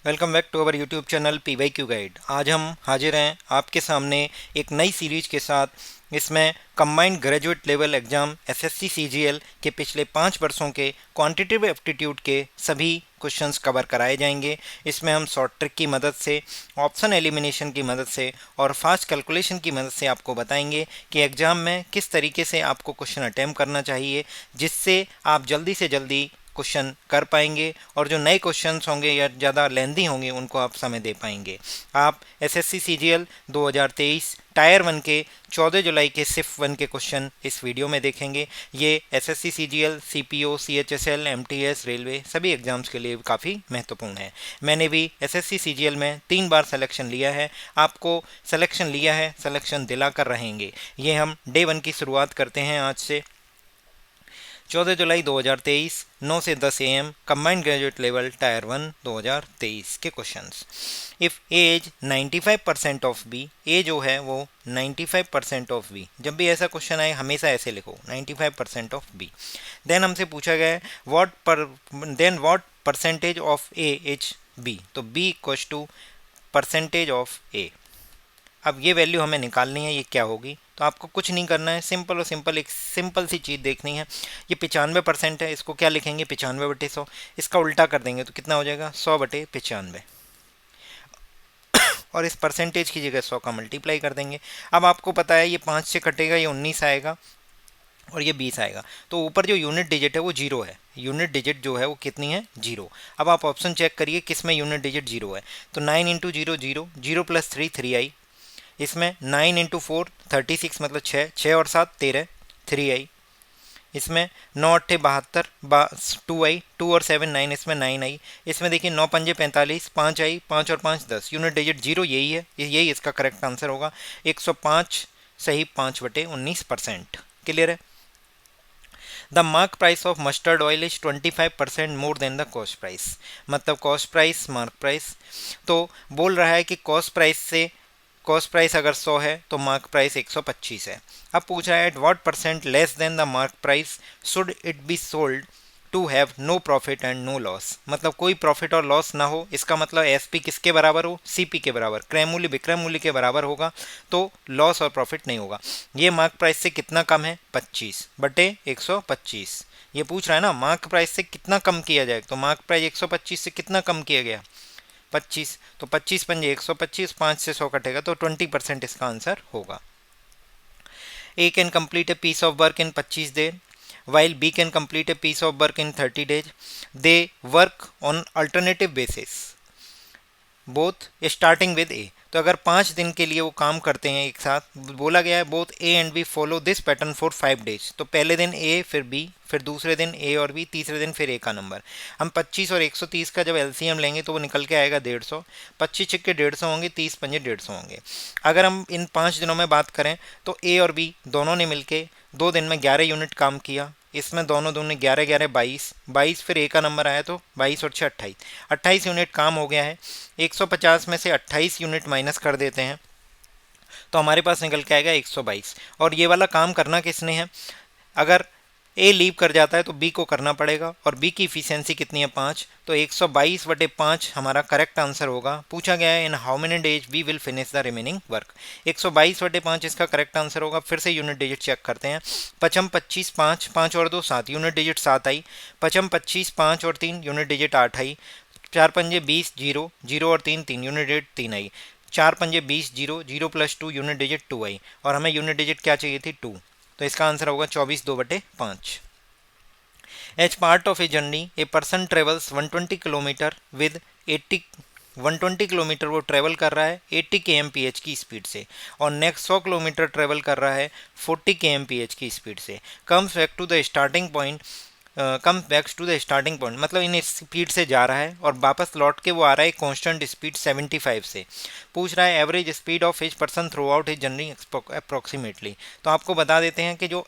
Welcome back to our YouTube channel PYQ guide. आज हम हाजिर हैं आपके सामने एक नई सीरीज के साथ। इसमें combined graduate level exam SSC CGL के पिछले 5 वर्षों के क्वांटिटेटिव एप्टीट्यूड के सभी क्वेश्चंस कवर कराए जाएंगे। इसमें हम शॉर्ट ट्रिक की मदद से, ऑप्शन एलिमिनेशन की मदद से और फास्ट कैलकुलेशन की मदद से आपको बताएंगे कि एग्ज़ाम में किस तरीके से आपको क्वेश्चन अटैम्प्ट करना चाहिए, जिससे आप जल्दी से जल्दी क्वेश्चन कर पाएंगे और जो नए क्वेश्चंस होंगे या ज़्यादा लेंदी होंगे उनको आप समय दे पाएंगे। आप SSC CGL 2023 टायर 1 के 14 जुलाई के सिर्फ 1 के क्वेश्चन इस वीडियो में देखेंगे। ये SSC CGL, CPO, CHSL, MTS, railway सभी एग्जाम्स के लिए काफ़ी महत्वपूर्ण है। मैंने भी SSC CGL में 3 बार सिलेक्शन लिया है, आपको सिलेक्शन लिया है, सिलेक्शन दिलाकर रहेंगे। ये हम डे 1 की शुरुआत करते हैं आज से। 14 जुलाई 2023 9 से 10 AM combined graduate level tier 1 2023 के questions. If A's 95% of B, A जो है वो 95% ऑफ बी, जब भी ऐसा क्वेश्चन आए हमेशा ऐसे लिखो 95% ऑफ बी। देन हमसे पूछा गया है what percentage of A is B, तो B equals to percentage of A. अब ये वैल्यू हमें निकालनी है, ये क्या होगी। तो आपको कुछ नहीं करना है, सिंपल और सिंपल एक सिंपल सी चीज़ देखनी है। ये 95% है, इसको क्या लिखेंगे 95/100। इसका उल्टा कर देंगे तो कितना हो जाएगा 100/95 और इस परसेंटेज की जगह 100 का मल्टीप्लाई कर देंगे। अब आपको पता है ये 5 से कटेगा, ये 19 आएगा और ये 20 आएगा। तो ऊपर जो यूनिट डिजिट है वो 0 है, यूनिट डिजिट जो है वो कितनी है 0। अब आप ऑप्शन चेक करिए किस में यूनिट डिजिट 0 है। तो 9 × 0 0, 0 + 3 3 आई। इसमें 9 × 4 36, मतलब 6, 6 और 7 13 3 आई। इसमें 9 × 8 72 2 आई, 2 और 7 9, इसमें 9 आई। इसमें देखिए 9 × 5 45 5 आई, 5 और 5 10, यूनिट डिजिट 0 यही है, यही इसका करेक्ट आंसर होगा। 105 सही 5/19%। क्लियर है। The mark price of mustard oil is 25% more than the cost price, मतलब कॉस्ट प्राइस मार्क प्राइस। तो बोल रहा है कि कॉस्ट प्राइस अगर 100 है तो मार्क प्राइस 125 है। अब पूछ रहा है at what percent less than the mark price should it be sold to have no profit and no loss, मतलब कोई प्रॉफिट और लॉस ना हो। इसका मतलब SP किसके बराबर हो, CP के बराबर, क्रय मूल्य विक्रय मूल्य के बराबर होगा, तो लॉस और प्रॉफिट नहीं होगा। ये मार्क प्राइस से कितना कम है 25/125। ये पूछ रहा है ना मार्क प्राइस से कितना कम किया जाए, तो मार्क प्राइस 125 से कितना कम किया गया 25, तो 25 पंजे 125, 5 से 100 कटेगा तो 20% इसका आंसर होगा। A can complete a piece of work in 25 दिन while B can complete a piece of work in 30 days. They work on alternative basis both starting with A। तो अगर 5 दिन के लिए वो काम करते हैं एक साथ, बोला गया है both A and B follow this pattern for 5 days। तो पहले दिन A फिर B, फिर दूसरे दिन A और B, तीसरे दिन फिर A का नंबर। हम 25 और 130 का जब LCM लेंगे तो वो निकल के आएगा 150। 25 छक्के 150 होंगे, 30 पंजे 150 होंगे। अगर हम इन 5 दिनों में बात करें तो A और B दोनों ने मिलके 2 दिन में 11 यूनिट काम किया। इसमें दोनों ने 11 11 22, फिर A का नंबर आया तो 22 और 6 28, 28 यूनिट काम हो गया है। 150 में से 28 यूनिट माइनस कर देते हैं तो हमारे पास निकल के आएगा 122। और ये वाला काम करना किसने है, अगर A लीव कर जाता है तो B को करना पड़ेगा, और B की इफिशियंसी कितनी है 5, तो 122/5 हमारा करेक्ट आंसर होगा। पूछा गया है in how many days we will finish the remaining work. 122/5 इसका करेक्ट आंसर होगा। फिर से यूनिट डिजिट चेक करते हैं। 55 25 5, 5 और 2 7, यूनिट डिजिट 7 आई। 55 25 5 और 3, यूनिट डिजिट 8 आई। 4 पंजे 20 0, 0 और 3 3, यूनिट डिजिट 3 आई। 4 पंजे 20 0, 0 + 2, यूनिट डिजिट 2 आई। और हमें यूनिट डिजिट क्या चाहिए थी 2, तो इसका आंसर होगा 24/2/5। As part of a journey a person travels 120 kilometre with 80, 120 kilometre वो ट्रेवल कर रहा है 80 kmph की स्पीड से, और नेक्स्ट 100 किलोमीटर ट्रेवल कर रहा है 40 kmph की स्पीड से। Comes back to the starting point, मतलब इन स्पीड से जा रहा है और वापस लौट के वो आ रहा है कांस्टेंट स्पीड 75 से। पूछ रहा है average speed of H person through out his journey approximately. तो आपको बता देते हैं कि जो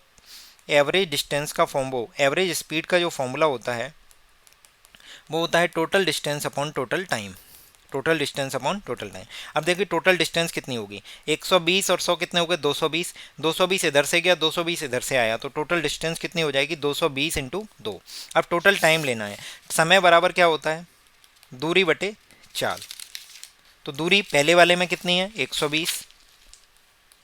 एवरेज डिस्टेंस का एवरेज स्पीड का जो फॉर्मूला होता है वो होता है total distance upon total time, total distance upon total time. अब देखिए टोटल डिस्टेंस कितनी होगी, 120 और 100 कितने हो गए 220, 220 इधर से गया 220 इधर से आया, तो टोटल डिस्टेंस कितनी हो जाएगी 220 × 2। अब टोटल टाइम लेना है, समय बराबर क्या होता है दूरी बटे चाल। तो दूरी पहले वाले में कितनी है 120,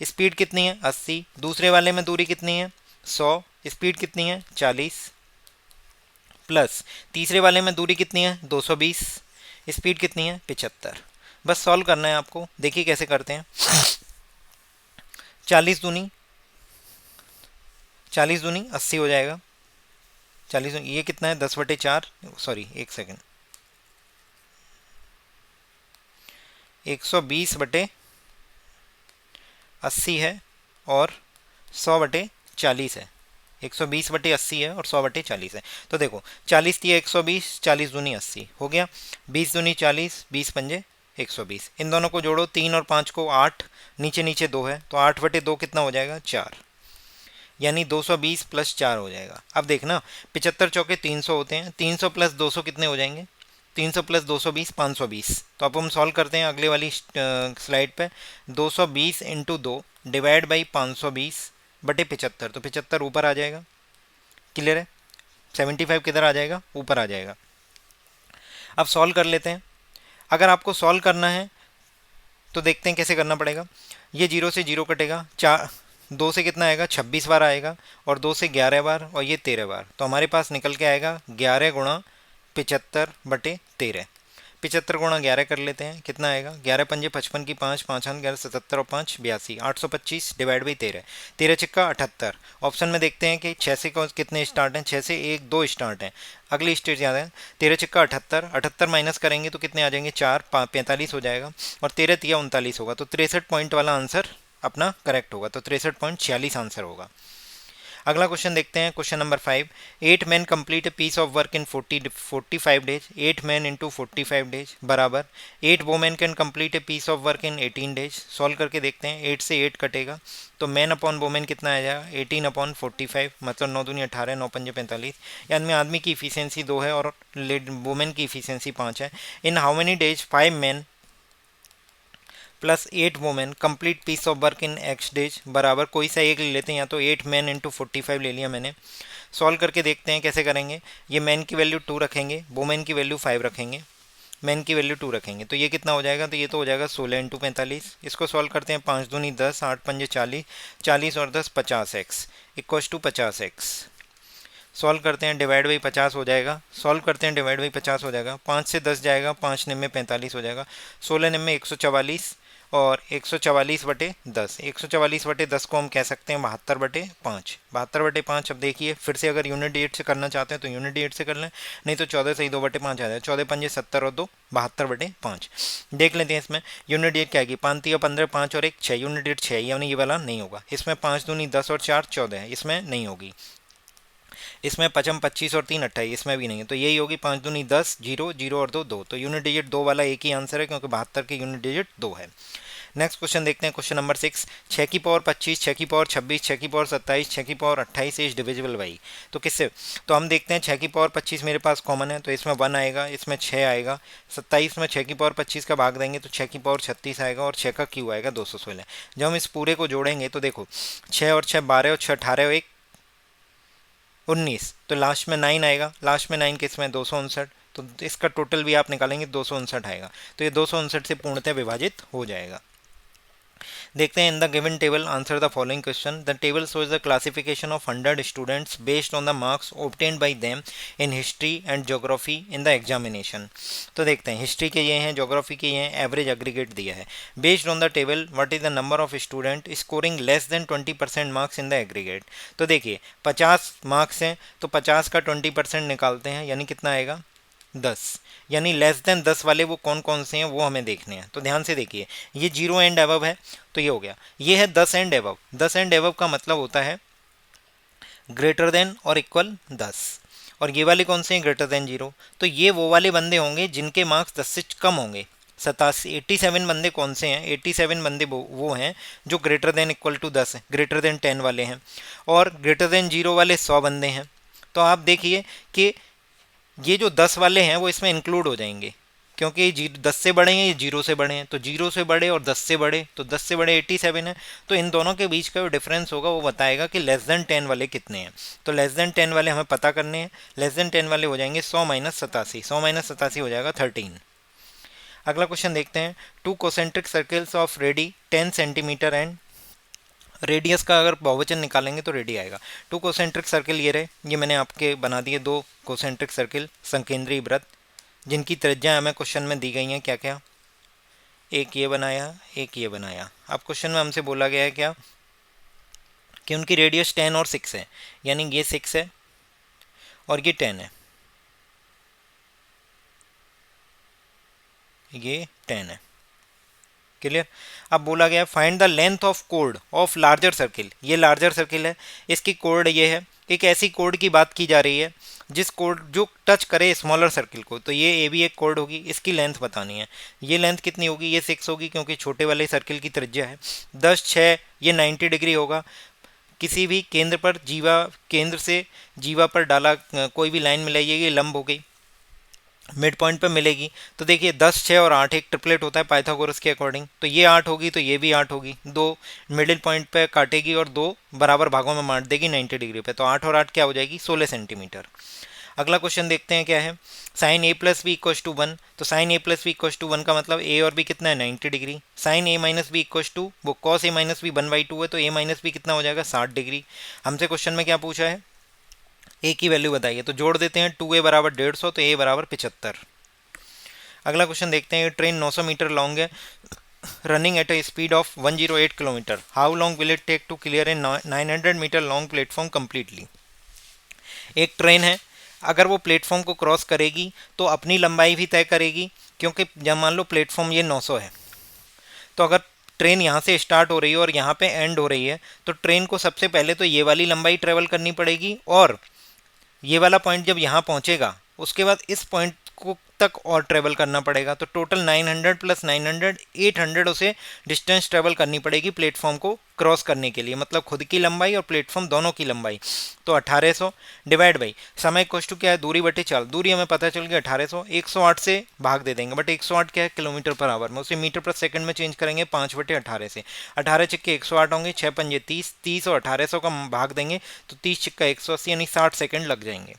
स्पीड कितनी है 80, दूसरे वाले में दूरी कितनी है 100, स्पीड कितनी है 40, प्लस तीसरे वाले में दूरी कितनी है 220, स्पीड कितनी है 75। बस सॉल्व करना है आपको, देखिए कैसे करते हैं। 40 दूनी 80 हो जाएगा। 40 ये कितना है 10/4, सॉरी एक सेकेंड, 120/80 है और 100/40 है। 120/80 है और 100/40 है। तो देखो 40 दिया 120, 40 दूनी 80 हो गया, 20 दूनी 40, 20 पंजे 120। इन दोनों को जोड़ो, 3 और 5 को 8, नीचे नीचे 2 है तो 8/2 कितना हो जाएगा 4, यानी 220 + 4 हो जाएगा। अब देखना 75 चौके 300 होते हैं, 300 + 200 कितने हो जाएंगे, 300 + 220 520। तो अब हम सॉल्व करते हैं अगले वाली स्लाइड पे। 220 × 2 डिवाइड बाई 520/75, तो 75 ऊपर आ जाएगा, क्लियर है। 75 किधर आ जाएगा, ऊपर आ जाएगा। अब सॉल्व कर लेते हैं। अगर आपको सॉल्व करना है तो देखते हैं कैसे करना पड़ेगा। ये 0 से 0 कटेगा, 2 से कितना आएगा 26 बार आएगा, और 2 से 11 बार, और ये 13 बार। तो हमारे पास निकल के आएगा 11 × 75/13। 75 × 11 कर लेते हैं, कितना आएगा 11 पंजे 55 की 5, 5 11 77 और 5 82, 825 डिवाइड बाई 13, 13 छिक्का 78। ऑप्शन में देखते हैं कि 6 से कितने स्टार्ट हैं, 6 से 1 2 स्टार्ट हैं। अगली स्टेज याद है, 13 छिक्का 78, 78 माइनस करेंगे तो कितने आ जाएंगे 4, 45 हो जाएगा, और 13 तिया 39 होगा। तो 63 पॉइंट वाला आंसर अपना करेक्ट होगा, तो 63.46 आंसर होगा। अगला क्वेश्चन देखते हैं, question number 5। 8 men complete a piece of work in 45 days। 8 men into 45 days बराबर 8 women can complete a piece of work in 18 days। Solve करके देखते हैं, 8 से 8 कटेगा तो मैन अपॉन वोमेन कितना आ जाएगा 18/45, मतलब 9 दूनी 18, 9 पंजे 45, यानी आदमी की इफिशियंसी 2 है और वुमेन की इफिशियंसी 5 है। In how many days 5 men +8 women complete piece of work in X days बराबर कोई सा एक ले लेते हैं, या तो 8 मैन इंटू 45 ले लिया मैंने। सॉल्व करके देखते हैं कैसे करेंगे। ये मैन की वैल्यू 2 रखेंगे, वोमेन की वैल्यू 5 रखेंगे, मैन की वैल्यू 2 रखेंगे, तो ये कितना हो जाएगा, तो ये तो हो जाएगा 16 × 45। इसको सॉल्व करते हैं, 5 दूनी 10, 8 पंजे 40, 40 और 10 50x equals to 50x। Solve करते हैं, डिवाइड बाई 50 हो जाएगा। सॉल्व करते हैं, डिवाइड बाई 50 हो जाएगा, 5 से 10 जाएगा, 5 निम्मे 45 हो जाएगा, 16 निम्मे 144, और 144/10, 144/10 को हम कह सकते हैं 72/5। 72/5 अब देखिए फिर से, अगर यूनिट डेट से करना चाहते हैं तो यूनिट डेट से कर लें, नहीं तो 14 से ही 2/5 आ जाए, 14 पंजे 70 और 2 72/5। देख लेते हैं इसमें यूनिट डेट क्या आएगी, 5 या 15, 5 और 1 6, यूनिट डेट 6, यानी ये वाला नहीं होगा। इसमें 5 दूनी 10 और 4 14 है, इसमें नहीं होगी। इसमें 55 25 और 3 28, इसमें भी नहीं है, तो यही होगी 5 दूनी 10, 0 0 और 2 2। तो यूनिट डिजिट 2 वाला एक ही आंसर है, क्योंकि 72 की यूनिट डिजिट 2 है। नेक्स्ट क्वेश्चन देखते हैं, क्वेश्चन नंबर 6। 6 की पावर 25, 6 की पावर 26, 6 की पावर 27, 6 की पावर 28 इज डिविजिबल बाई। तो किससे, तो हम देखते हैं 6 की पावर 25 मेरे पास कॉमन है, तो इसमें 1 आएगा, इसमें 6 आएगा, 27 में 6 की पावर 25 का भाग देंगे तो 6 की पावर 36 आएगा, और 6 का क्यू आएगा 216। जब हम इस पूरे को जोड़ेंगे तो देखो 6 और 6 12 और 6 18 और 1 19, तो लास्ट में 9 आएगा, लास्ट में 9 किस में 259, तो इसका टोटल भी आप निकालेंगे 259 आएगा, तो ये 259 से पूर्णतः विभाजित हो जाएगा। देखते हैं, इन the given table answer the following question. The table shows the classification of 100 students based on the marks obtained by them in history and geography in the examination. तो देखते हैं, हिस्ट्री के ये हैं, ज्योग्राफी के ये हैं, एवरेज एग्रीगेट दिया है। Based on the table what is the number of student scoring less than 20% marks in the aggregate. तो देखिए 50 मार्क्स हैं, तो 50 का 20% निकालते हैं, यानी कितना आएगा 10, यानी लेस देन 10 वाले वो कौन कौन से हैं वो हमें देखने हैं। तो ध्यान से देखिए, ये 0 एंड अबव है, तो ये हो गया। ये है 10 एंड अबव, 10 एंड अबव का मतलब होता है ग्रेटर देन और इक्वल 10, और ये वाले कौन से हैं, ग्रेटर देन 0। तो ये वो वाले बंदे होंगे जिनके मार्क्स 10 से कम होंगे। 87 बंदे कौन से हैं, 87 बंदे वो हैं जो ग्रेटर देन इक्वल टू 10 है, ग्रेटर देन 10 वाले हैं, और ग्रेटर देन 0 वाले 100 बंदे हैं। तो आप देखिए कि ये जो 10 वाले हैं वो इसमें इंक्लूड हो जाएंगे, क्योंकि ये 10 से बड़े हैं, ये 0 से बड़े हैं, तो 0 से बड़े और 10 से बड़े, तो 10 से बड़े 87 है, तो इन दोनों के बीच का जो डिफरेंस होगा वो बताएगा कि लेस देन 10 वाले कितने हैं। तो लेस देन 10 वाले हमें पता करने हैं, लेस देन 10 वाले हो जाएंगे 100 - 87, 100 - 87 हो जाएगा 13। अगला क्वेश्चन देखते हैं, two concentric circles of radii 10 centimetre and radius का अगर बहुवचन निकालेंगे तो रेडी आएगा। टू कोसेंट्रिक सर्कल ये रहे, ये मैंने आपके बना दिए दो कोसेंट्रिक सर्कल संकेंद्रीय वृत्त, जिनकी त्रिज्या हमें क्वेश्चन में दी गई हैं क्या क्या, एक ये बनाया एक ये बनाया। अब क्वेश्चन में हमसे बोला गया है क्या कि उनकी रेडियस 10 और 6 है, यानी ये 6 है और ये 10 है, ये 10 है। क्लियर। अब बोला गया find the length of code of larger circle, ये लार्जर सर्किल है, इसकी कोड ये है, एक ऐसी कोड की बात की जा रही है जिस कोड जो टच करे स्मॉलर सर्किल को, तो ये भी एक कोड होगी, इसकी लेंथ बतानी है। ये लेंथ कितनी होगी, ये 6 होगी क्योंकि छोटे वाले सर्किल की त्रिज्या है। 10 6 ये 90 डिग्री होगा। किसी भी केंद्र पर जीवा, केंद्र से जीवा पर डाला कोई भी लाइन मिलाइए, ये लंब हो गई, मिड पॉइंट पे मिलेगी। तो देखिए 10 6 और 8 एक ट्रिपलेट होता है पाइथागोरस के अकॉर्डिंग, तो ये 8 होगी तो ये भी 8 होगी, दो मिडिल पॉइंट पे काटेगी और दो बराबर भागों में बांट देगी 90 डिग्री पे, तो 8 और 8 क्या हो जाएगी 16 सेंटीमीटर। अगला क्वेश्चन देखते हैं क्या है, sine A plus B equals to 1, तो sine A plus B equals to 1 का मतलब ए और बी कितना है 90 degree. Sine A minus B equals to, वो कॉस ए माइनस बी 1/2 है, तो ए माइनस बी कितना हो जाएगा 60 डिग्री। हमसे क्वेश्चन में क्या पूछा है, ए की वैल्यू बताइए, तो जोड़ देते हैं 2a बराबर 150, तो ए बराबर 75। अगला क्वेश्चन देखते हैं, ट्रेन 900 मीटर लॉन्ग है, running at a speed of 108 kilometre, how long will it take to clear a 900 metre long platform completely. एक ट्रेन है, अगर वो प्लेटफॉर्म को क्रॉस करेगी तो अपनी लंबाई भी तय करेगी, क्योंकि जब मान लो प्लेटफॉर्म ये 900 है, तो अगर ट्रेन यहाँ से स्टार्ट हो रही है और यहाँ पे एंड हो रही है, तो ट्रेन को सबसे पहले तो ये वाली लंबाई ट्रेवल करनी पड़ेगी, और ये वाला पॉइंट जब यहाँ पहुँचेगा उसके बाद इस पॉइंट को तक और ट्रेवल करना पड़ेगा, तो टोटल 900 प्लस 900 800 उसे डिस्टेंस ट्रेवल करनी पड़ेगी प्लेटफॉर्म को क्रॉस करने के लिए, मतलब खुद की लंबाई और प्लेटफॉर्म दोनों की लंबाई। तो 1800 डिवाइड बाई समय इक्वल टू क्या है, दूरी बटे चाल, दूरी हमें पता चल गया 1800, 108 से भाग दे देंगे, बट 108 क्या है किलोमीटर पर आवर में, उसे मीटर पर सेकंड में चेंज करेंगे 5/18 से, 18 छिक्के 108 होंगे, 6 पंजे 30, 30 और 1800 का भाग देंगे तो 30 छिक्का 180 यानी 60 सेकंड लग जाएंगे।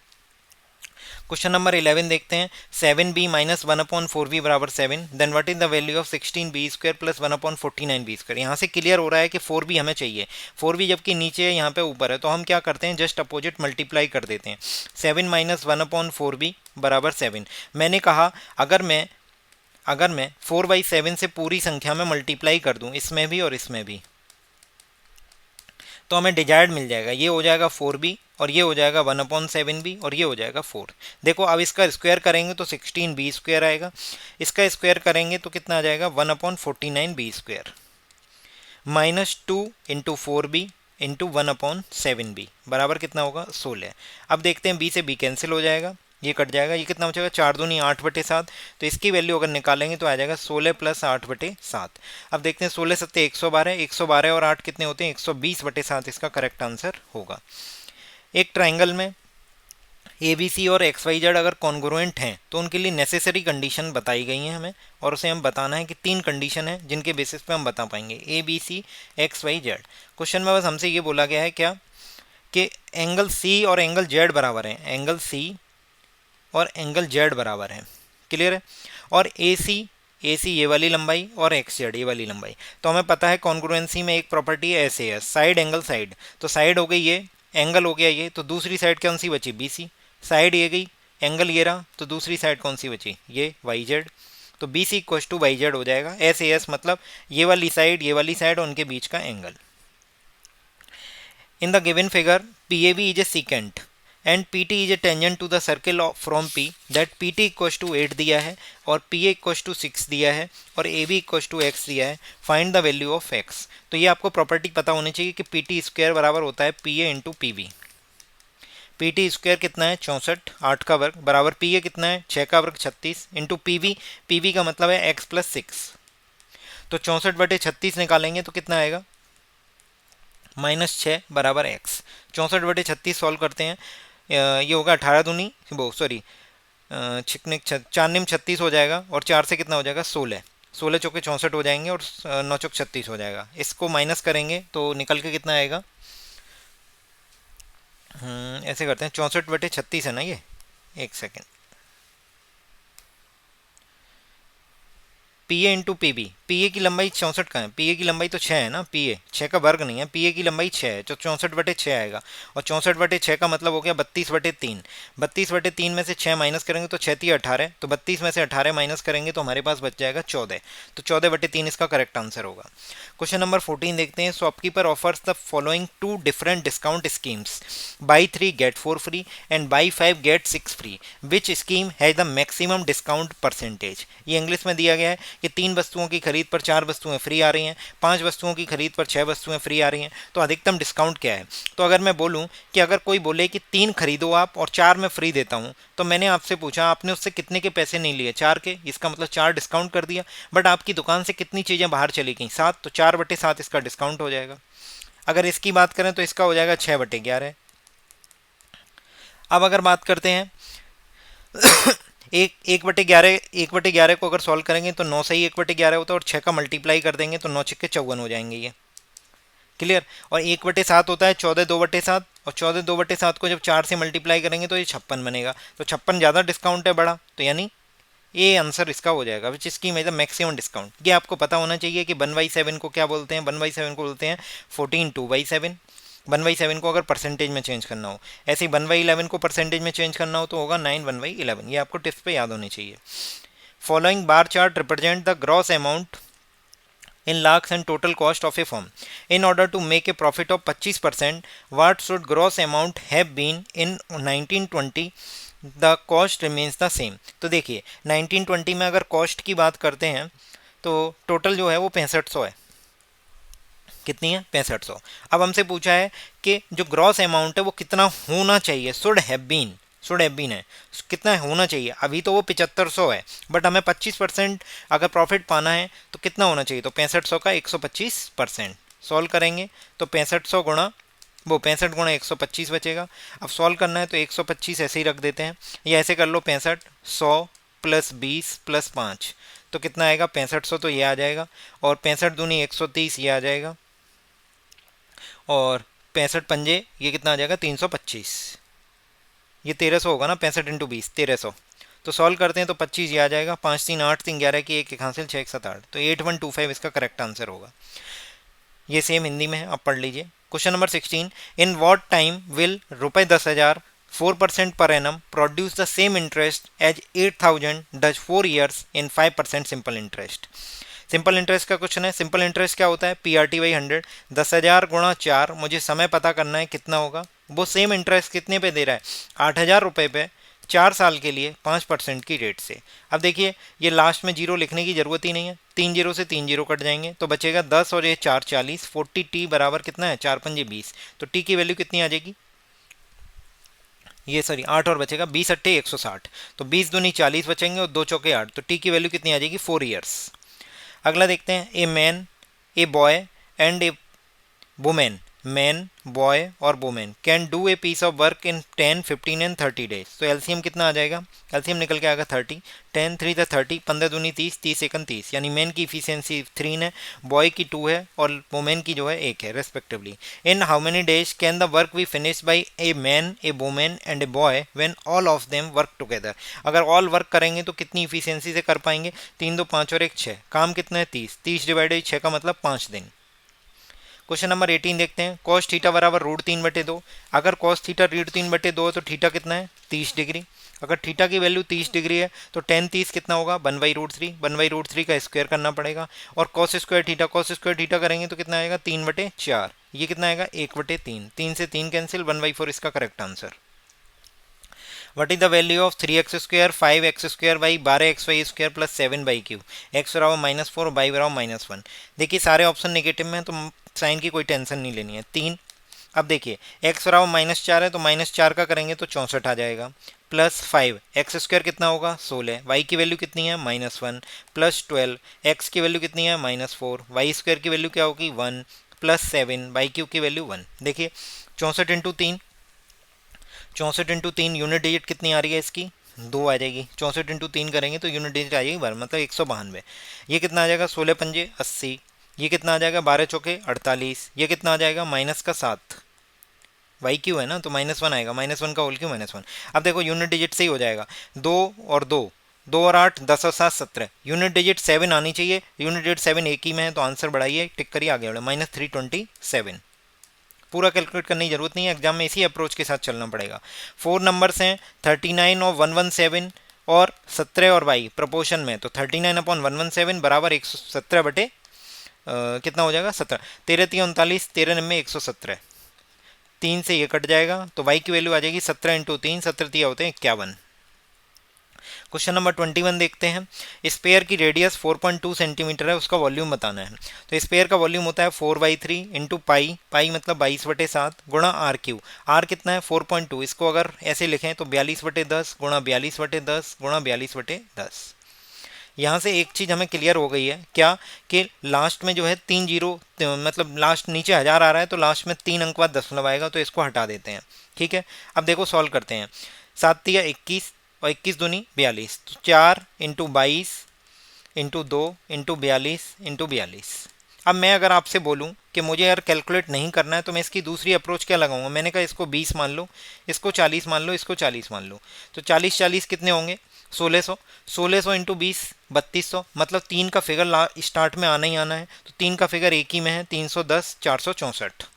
क्वेश्चन नंबर 11 देखते हैं, 7b माइनस 1/4b बराबर 7, then what is the value of 16b square plus 1/49b square. यहाँ से क्लियर हो रहा है कि 4b हमें चाहिए, 4b जबकि नीचे है यहाँ पे ऊपर है, तो हम क्या करते हैं जस्ट अपोजिट मल्टीप्लाई कर देते हैं। 7 माइनस 1/4b बराबर 7। मैंने कहा अगर मैं 4/7 से पूरी संख्या में मल्टीप्लाई कर दूँ, इसमें भी और इसमें भी, तो हमें डिजायर्ड मिल जाएगा, ये हो जाएगा 4b और ये हो जाएगा 1/7b और ये हो जाएगा 4। देखो अब इसका स्क्वायर करेंगे तो 16b स्क्वायर आएगा, इसका स्क्वायर करेंगे तो कितना आ जाएगा 1/49b square, -2 into 4b into 1/7b बराबर कितना होगा 16। अब देखते हैं b से b कैंसिल हो जाएगा, ये कट जाएगा, ये कितना बचेगा 4 दूनी 8/7, तो इसकी वैल्यू अगर निकालेंगे तो आ जाएगा 16 प्लस 8/7। अब देखते हैं 16 सत्ते 112, 112 और 8 कितने होते हैं 120/7, इसका करेक्ट आंसर होगा। एक ट्राइंगल में ए बी सी और एक्स वाई जेड अगर कॉन्ग्रुएंट हैं तो उनके लिए नेसेसरी कंडीशन बताई गई हैं हमें, और उसे हम बताना है कि 3 कंडीशन है जिनके बेसिस पे हम बता पाएंगे A B C X Y Z. Question में बस हमसे ये बोला गया है क्या कि एंगल सी और एंगल जेड बराबर है, एंगल सी और एंगल जेड बराबर है, क्लियर है, और ए सी ये वाली लंबाई और एक्स जेड ये वाली लंबाई। तो हमें पता है कॉन्ग्रुएंसी में एक प्रॉपर्टी है S A S, side angle side, तो साइड हो गई ये, एंगल हो गया ये, तो दूसरी साइड कौन सी बची बी सी, साइड ये गई, एंगल ये रहा, तो दूसरी साइड कौन सी बची ये वाई जेड, तो B C equals to Y Z हो जाएगा। एस ए एस मतलब ये वाली साइड और उनके बीच का angle. In the given figure P A B is a secant and P T is a tangent to the circle from P, that P T equals to 8 दिया है और पी ए इक्वस टू 6 दिया है और A B equals to X दिया है, find the value of X. तो ये आपको प्रॉपर्टी पता होनी चाहिए कि पी टी स्क्वायर बराबर होता है P A into P B. P T square कितना है 64, 8 का वर्ग बराबर पी ए कितना है 6 का वर्ग 36 इंटू पी बी का मतलब है एक्स प्लस 6, तो 64/36 निकालेंगे तो कितना आएगा -6 बराबर एक्स। 64/36 सॉल्व करते हैं, ये होगा 18 दूनी वो सॉरी छिकने 4 निम 36 हो जाएगा और 4 से कितना हो जाएगा 16, 16 चौके 64 हो जाएंगे और 9 चौक 36 हो जाएगा, इसको माइनस करेंगे तो निकल के कितना आएगा, ऐसे करते हैं 64/36 है ना ये, एक second, P A into P B, P A की लंबाई 64 का है, पी ए की लंबाई तो 6 है ना, पी ए 6 का वर्ग नहीं है, पी ए की लंबाई 6 है, तो 64/6 आएगा। और 64/6 का मतलब हो गया 32/3। 32/3 में से 6 माइनस करेंगे तो 6 3 18, तो 32 में से 18 माइनस करेंगे तो हमारे पास बच जाएगा 14, तो 14/3 इसका करेक्ट आंसर होगा। क्वेश्चन नंबर 14 देखते हैं। Shopkeeper offers the following two different discount schemes, buy 3 get 4 free and buy 5 get 6 free, which scheme has the maximum discount percentage. ये इंग्लिश में दिया गया है कि 3 वस्तुओं की खरीद पर 4 वस्तुएं फ्री आ रही हैं, 5 वस्तुओं की खरीद पर 6 वस्तुएं फ्री आ रही हैं, तो अधिकतम डिस्काउंट क्या है। तो अगर मैं बोलूं कि अगर कोई बोले कि 3 खरीदो आप और 4 मैं फ्री देता हूं, तो मैंने आपसे पूछा, आपने उससे कितने के पैसे नहीं लिए, 4 के, इसका मतलब 4 डिस्काउंट कर दिया। बट आपकी दुकान से कितनी चीज़ें बाहर चली गई, 7, तो 4/7 इसका डिस्काउंट हो जाएगा। अगर इसकी बात करें तो इसका हो जाएगा 6/11। अब अगर बात करते हैं एक 1/11, 1/11 को अगर सॉल्व करेंगे तो 9 से ही 1/11 होता है, और 6 का मल्टीप्लाई कर देंगे तो 9 6 54 हो जाएंगे ये, क्लियर। और 1/7 होता है 14 2/7, और 14 2/7 को जब 4 से मल्टीप्लाई करेंगे तो ये 56 बनेगा, तो 56 ज़्यादा डिस्काउंट है बड़ा, तो यानी ये आंसर इसका हो जाएगा, विच स्कीम है द मैक्सिमम डिस्काउंट। ये आपको पता होना चाहिए कि 1/7 को क्या बोलते हैं, 1/7 को बोलते हैं 14 2/7। 1/7 को अगर परसेंटेज में चेंज करना हो, ऐसे ही 1/11 को परसेंटेज में चेंज करना हो तो होगा 9 1/11। ये आपको टिप्स पे याद होनी चाहिए। Following bar chart represent the gross amount in lakhs and total cost of a firm. In order to make a profit of 25%, what should gross amount have been in 1920? The cost remains the same. तो देखिए 1920 में अगर cost की बात करते हैं तो total जो है वो 6500 है। कितनी है, 6500। अब हमसे पूछा है कि जो ग्रॉस अमाउंट है वो कितना होना चाहिए, शुड हैव बीन है, कितना होना चाहिए। अभी तो वो 7500 है, बट हमें 25% अगर प्रॉफिट पाना है तो कितना होना चाहिए, तो 6500 का 125%। सॉल्व करेंगे तो 6500 गुणा वो 65 गुणा 125 बचेगा। अब सॉल्व करना है तो 125 ऐसे ही रख देते हैं, या ऐसे कर लो 65 100 प्लस 20 प्लस 5, तो कितना आएगा 6500, तो ये आ जाएगा। और 65 दूनी 130 ये आ जाएगा, और 65 पंजे ये कितना आ जाएगा 325, ये 1300 होगा ना, 65 इंटू 20 1300। तो सॉल्व करते हैं तो 25 ये आ जाएगा, 5 3 8 3 11 की एक हासिल 6 1 7 8, तो 8125 इसका करेक्ट आंसर होगा। ये सेम हिंदी में है, आप पढ़ लीजिए। Question number 16, in what time will ₹10,000 4% per annum produce the same interest as 8000 does 4 years in 5% simple interest. Simple interest का क्वेश्चन है। सिंपल इंटरेस्ट क्या होता है, PRT/100, 10,000 गुणा 4, मुझे समय पता करना है कितना होगा। वो सेम इंटरेस्ट कितने पे दे रहा है, 8,000 रुपये पे 4 साल के लिए 5% की रेट से। अब देखिए ये लास्ट में जीरो लिखने की जरूरत ही नहीं है, 3 जीरो से 3 जीरो कट जाएंगे तो बचेगा 10 और ये 4 40, 40t बराबर कितना है 4 पंजे 20, तो t की वैल्यू कितनी आ जाएगी, ये सॉरी 8 और बचेगा 20 अट्ठे 160, तो 20 दूनी 40 बचेंगे और 2 चौके 8, तो t की वैल्यू कितनी आ जाएगी 4 ईयर्स। अगला देखते हैं, a man a boy and a woman, man boy और woman can do a piece of work in 10 15 and 30 days. तो एलसीएम कितना आ जाएगा, एलसीएम निकल के आएगा 30, 10 3 द 30, 15 दूनी 30, 30 एकन 30, यानी मैन की इफिशियंसी 3 है, बॉय की 2 है और वुमेन की जो है 1 है respectively. In how many days can the work be finish by a man a woman and a boy when all of them work together. अगर ऑल वर्क करेंगे तो कितनी इफिशियंसी से कर पाएंगे, 3 2 5 और 1 6, काम कितना है 30, 30 डिवाइडेड 6 का मतलब 5 दिन। क्वेश्चन नंबर 18 देखते हैं, कॉस थीटा बराबर √3/2। अगर कॉस थीटा √3/2 है तो थीटा कितना है 30 डिग्री। अगर थीटा की वैल्यू 30 डिग्री है तो tan 30 कितना होगा 1/√3, 1/√3 का स्क्वायर करना पड़ेगा, और कॉस स्क्वायर थीटा करेंगे तो कितना आएगा 3/4, ये कितना आएगा 1/3, 3 से 3 कैंसिल, 1/4 इसका correct answer. What is the value of 3x² 5x² by 12xy² plus 7/3, x बराबर -4 बाई बराबर -1। देखिए सारे ऑप्शन नेगेटिव में है तो साइन की कोई टेंशन नहीं लेनी है। 3, अब देखिए x बराबर -4 है तो -4 का करेंगे तो 64 आ जाएगा, प्लस 5 x² कितना होगा 16, y की वैल्यू कितनी है -1, प्लस 12 x की वैल्यू कितनी है -4, y² की वैल्यू क्या होगी 1, प्लस 7 y³ की वैल्यू 1। देखिए 64 इंटू 3, 64 इंटू 3 यूनिट डिजिट कितनी आ रही है इसकी 2 आ जाएगी, 64 इंटू 3 करेंगे तो यूनिट डिजिट आ जाएगी 12, मतलब 192। ये कितना आ जाएगा 16 पंजे 80, ये कितना आ जाएगा 12 चौके 48, ये कितना आ जाएगा -7, YQ है ना तो -1 आएगा, -1 का होल क्यों -1। अब देखो यूनिट डिजिट से ही हो जाएगा, 2 और 2 2 और 8 10 और 7 17, यूनिट डिजिट 7 आनी चाहिए, यूनिट डिजिट 7 एक ही में है तो आंसर बढ़ाइए, टिक करिए, आगे बढ़े, -327। पूरा कैलकुलेट करने की जरूरत नहीं है, एग्जाम में इसी अप्रोच के साथ चलना पड़ेगा। 4 नंबर्स हैं 39 और 117 और 17 और y प्रोपोर्शन में, तो 39/117 बराबर 117 कितना हो जाएगा 17, 13 3 39, 13 9 117, 3 से ये कट जाएगा तो y की वैल्यू आ जाएगी 17 × 3, 17 3 होते हैं 51। क्वेश्चन नंबर 21 देखते हैं। स्पेयर की रेडियस 4.2 सेंटीमीटर है, उसका वॉल्यूम बताना है। तो स्पेयर का वॉल्यूम होता है 4/3 इंटू पाई, पाई मतलब 22/7 गुणा r³ r कितना है 4.2, इसको अगर ऐसे लिखें तो 42/10 गुणा 42/10 गुणा 42/10। यहाँ से एक चीज़ हमें क्लियर हो गई है क्या, कि लास्ट में जो है 3 जीरो, मतलब लास्ट नीचे 1000 आ रहा है तो लास्ट में 3 अंक बाद दशमलव आएगा, तो इसको हटा देते हैं। ठीक है, अब देखो सॉल्व करते हैं। 7 × 21 और 21 दूनी 42, तो 4 × 22 × 2 × 42 × 42। अब मैं अगर आपसे बोलूं कि मुझे यार कैलकुलेट नहीं करना है तो मैं इसकी दूसरी अप्रोच क्या लगाऊंगा, मैंने कहा इसको 20 मान लो, इसको 40 मान लो, इसको 40 मान लो, तो 40 40 कितने होंगे 1600, 1600 × 20 3200, मतलब 3 का फिगर स्टार्ट में आना ही आना है, तो 3 का फिगर एक ही में है 310 464,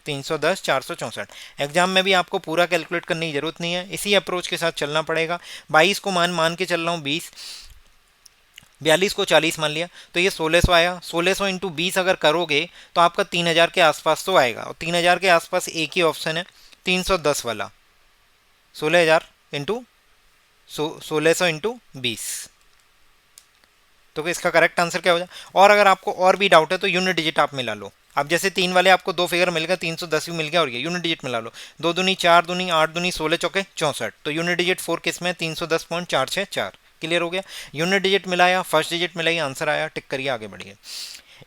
310 464। एग्जाम में भी आपको पूरा कैलकुलेट करने की जरूरत नहीं है, इसी अप्रोच के साथ चलना पड़ेगा। 22 को मान के चल रहा हूँ 20, 42 को 40 मान लिया, तो ये 1600 आया। 1600 × 20 अगर करोगे तो आपका 3000 के आसपास तो आएगा, और 3000 के आसपास एक ही ऑप्शन है 310 वाला, 16000 इंटू 1600 × 20, तो इसका करेक्ट आंसर क्या हो जाए। और अगर आपको और भी डाउट है तो यूनिट डिजिट आप मिला लो। अब जैसे 3 वाले आपको 2 फिगर मिल गया, 310 भी मिल गया, और ये यूनिट डिजिट मिला लो, 2 दूनी 4 दूनी 8 दूनी 16 चौके 64, तो यूनिट डिजिट 4 किस में 310.464। क्लियर हो गया, यूनिट डिजिट मिलाया, फर्स्ट डिजिट मिलाई, आंसर आया, टिक करिए, आगे बढ़िए।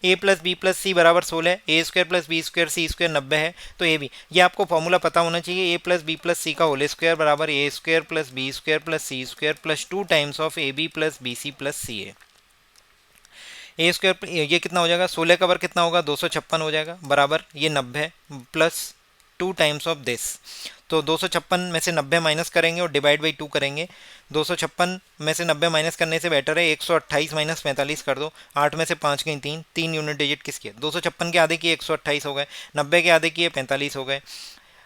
a + b + c बराबर 16, a² + b² c² 90 है, तो ये भी, ये आपको फॉर्मूला पता होना चाहिए, a + b + c का होल स्क्वायर बराबर a² + b² + c² + 2 times of ab + bc + ca। a² ये कितना हो जाएगा, 16 का वर्ग कितना होगा 256 हो जाएगा, बराबर ये 90 प्लस 2 टाइम्स ऑफ दिस, तो 256 में से 90 माइनस करेंगे और डिवाइड बाई 2 करेंगे। 256 में से 90 माइनस करने से बेटर है 128 - 45 कर दो, 8 में से 5 गई 3, 3 यूनिट डिजिट किसके, 256 के आधे की 128 हो गए, 90 के आधे की 45 हो गए,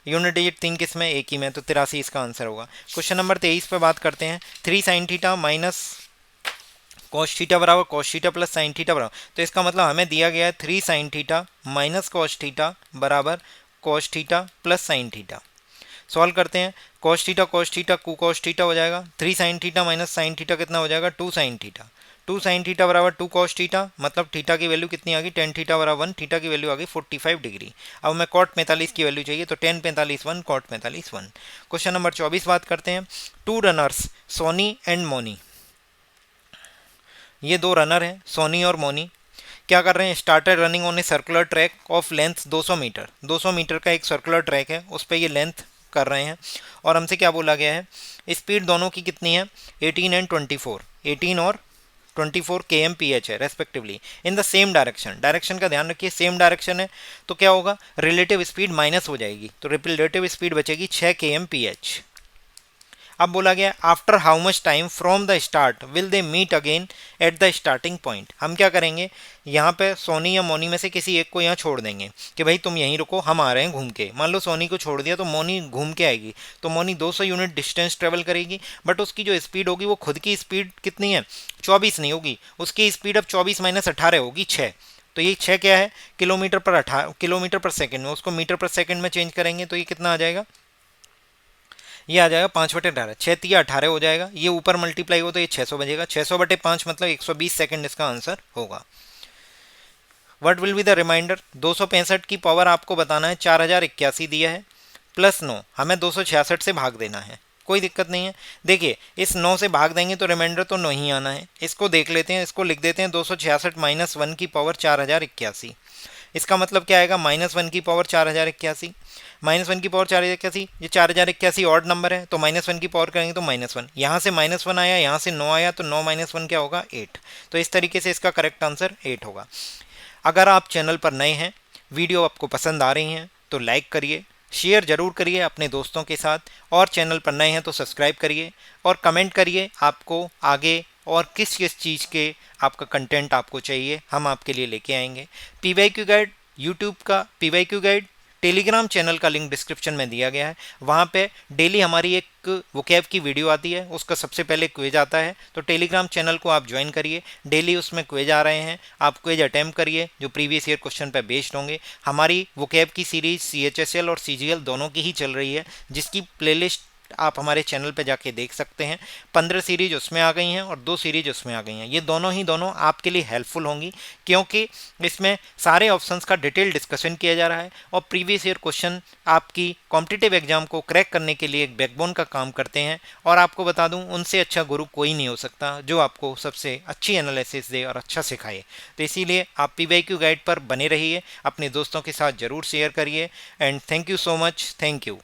यूनिट डिजिट 3 किस में, एक ही में, तो 83 इसका आंसर होगा। क्वेश्चन नंबर 23 पे बात करते हैं। 3 sin theta minus cos theta बराबर cos theta plus sine theta बराबर, तो इसका मतलब हमें दिया गया है 3 sin theta minus cos theta बराबर cos theta plus sine theta. Solve करते हैं, कॉस थीटा कू कॉस थीटा हो जाएगा, 3 sin theta minus sine theta कितना हो जाएगा 2 sin थीटा, 2 sin थीटा बराबर 2 cos थीटा, मतलब थीटा की वैल्यू कितनी आ गई tan थीटा बराबर 1, थीटा की वैल्यू आ गई 45 डिग्री। अब हमें cot 45 की वैल्यू चाहिए, तो tan 45 1 cot 45 1। क्वेश्चन नंबर 24 बात करते हैं। 2 रनर्स सोनी एंड मोनी, ये 2 रनर हैं सोनी और मोनी, क्या कर रहे हैं, started running on a circular track of length 200 metre, 200 metre का एक सर्कुलर ट्रैक है, उस पर ये लेंथ कर रहे हैं, और हमसे क्या बोला गया है, स्पीड दोनों की कितनी है 18 एंड 24, 18 और 24 kmph है respectively, in the same direction, direction का ध्यान रखिए, सेम डायरेक्शन है, तो क्या होगा रिलेटिव स्पीड माइनस हो जाएगी, तो रिलेटिव स्पीड बचेगी 6 kmph। अब बोला गया after how much time from the start will they meet again at the starting point. हम क्या करेंगे, यहाँ पे सोनी या मोनी में से किसी एक को यहाँ छोड़ देंगे कि भाई तुम यहीं रुको, हम आ रहे हैं घूम के। मान लो सोनी को छोड़ दिया तो मोनी घूम के आएगी, तो मोनी 200 यूनिट डिस्टेंस ट्रेवल करेगी, बट उसकी जो स्पीड होगी वो खुद की स्पीड कितनी है 24 नहीं होगी, उसकी स्पीड अब 24 - 18 होगी 6, तो ये 6 क्या है किलोमीटर पर सेकेंड में, उसको मीटर पर सेकेंड में चेंज करेंगे तो ये कितना आ जाएगा, ये आ जाएगा 5/18, 6 × 18 हो जाएगा, ये ऊपर मल्टीप्लाई हो तो ये 600 बजेगा, 600/5 मतलब 120 सेकंड इसका आंसर होगा। What will be the remainder, 265 की पावर आपको बताना है 4081 दिया है, प्लस 9 हमें 266 से भाग देना है, कोई दिक्कत नहीं है। देखिए इस 9 से भाग देंगे तो रिमाइंडर तो 9 ही आना है, इसको देख लेते हैं, इसको लिख देते हैं 266 - 1 की पावर 4081, इसका मतलब क्या आएगा -1 की पावर 4081, -1 की पावर 4081, ये 4081 ऑड नंबर है तो -1 की पावर करेंगे तो -1, यहाँ से -1 आया, यहाँ से 9 आया, तो 9 - 1 क्या होगा 8, तो इस तरीके से इसका करेक्ट आंसर 8 होगा। अगर आप चैनल पर नए हैं, वीडियो आपको पसंद आ रही हैं तो लाइक करिए, शेयर ज़रूर करिए अपने दोस्तों के साथ, और चैनल पर नए हैं तो सब्सक्राइब करिए और कमेंट करिए आपको आगे और किस किस चीज़ के आपका कंटेंट आपको चाहिए, हम आपके लिए लेके आएंगे। पीवाईक्यू गाइड यूट्यूब का, पीवाईक्यू गाइड टेलीग्राम चैनल का लिंक डिस्क्रिप्शन में दिया गया है। वहाँ पे डेली हमारी एक वोकैब की वीडियो आती है, उसका सबसे पहले क्विज आता है, तो टेलीग्राम चैनल को आप ज्वाइन करिए। डेली उसमें क्विज आ रहे हैं, आप क्विज अटैम्प्ट करिए जो प्रीवियस ईयर क्वेश्चन पे बेस्ड होंगे। हमारी वोकैब की सीरीज CHSL और CGL दोनों की ही चल रही है, जिसकी प्लेलिस्ट आप हमारे चैनल पे जाके देख सकते हैं। 15 सीरीज उसमें आ गई हैं और 2 सीरीज उसमें आ गई हैं। ये दोनों आपके लिए हेल्पफुल होंगी, क्योंकि इसमें सारे ऑप्शंस का डिटेल डिस्कशन किया जा रहा है और प्रीवियस ईयर क्वेश्चन आपकी कॉम्पिटिटिव एग्जाम को क्रैक करने के लिए एक बैकबोन का काम करते हैं। और आपको बता दूं, उनसे अच्छा गुरु कोई नहीं हो सकता जो आपको सबसे अच्छी एनालिसिस दे और अच्छा सिखाए। तो इसीलिए आप पीवाईक्यू गाइड पर बने रहिए, अपने दोस्तों के साथ ज़रूर शेयर करिए। And thank you so much, thank you.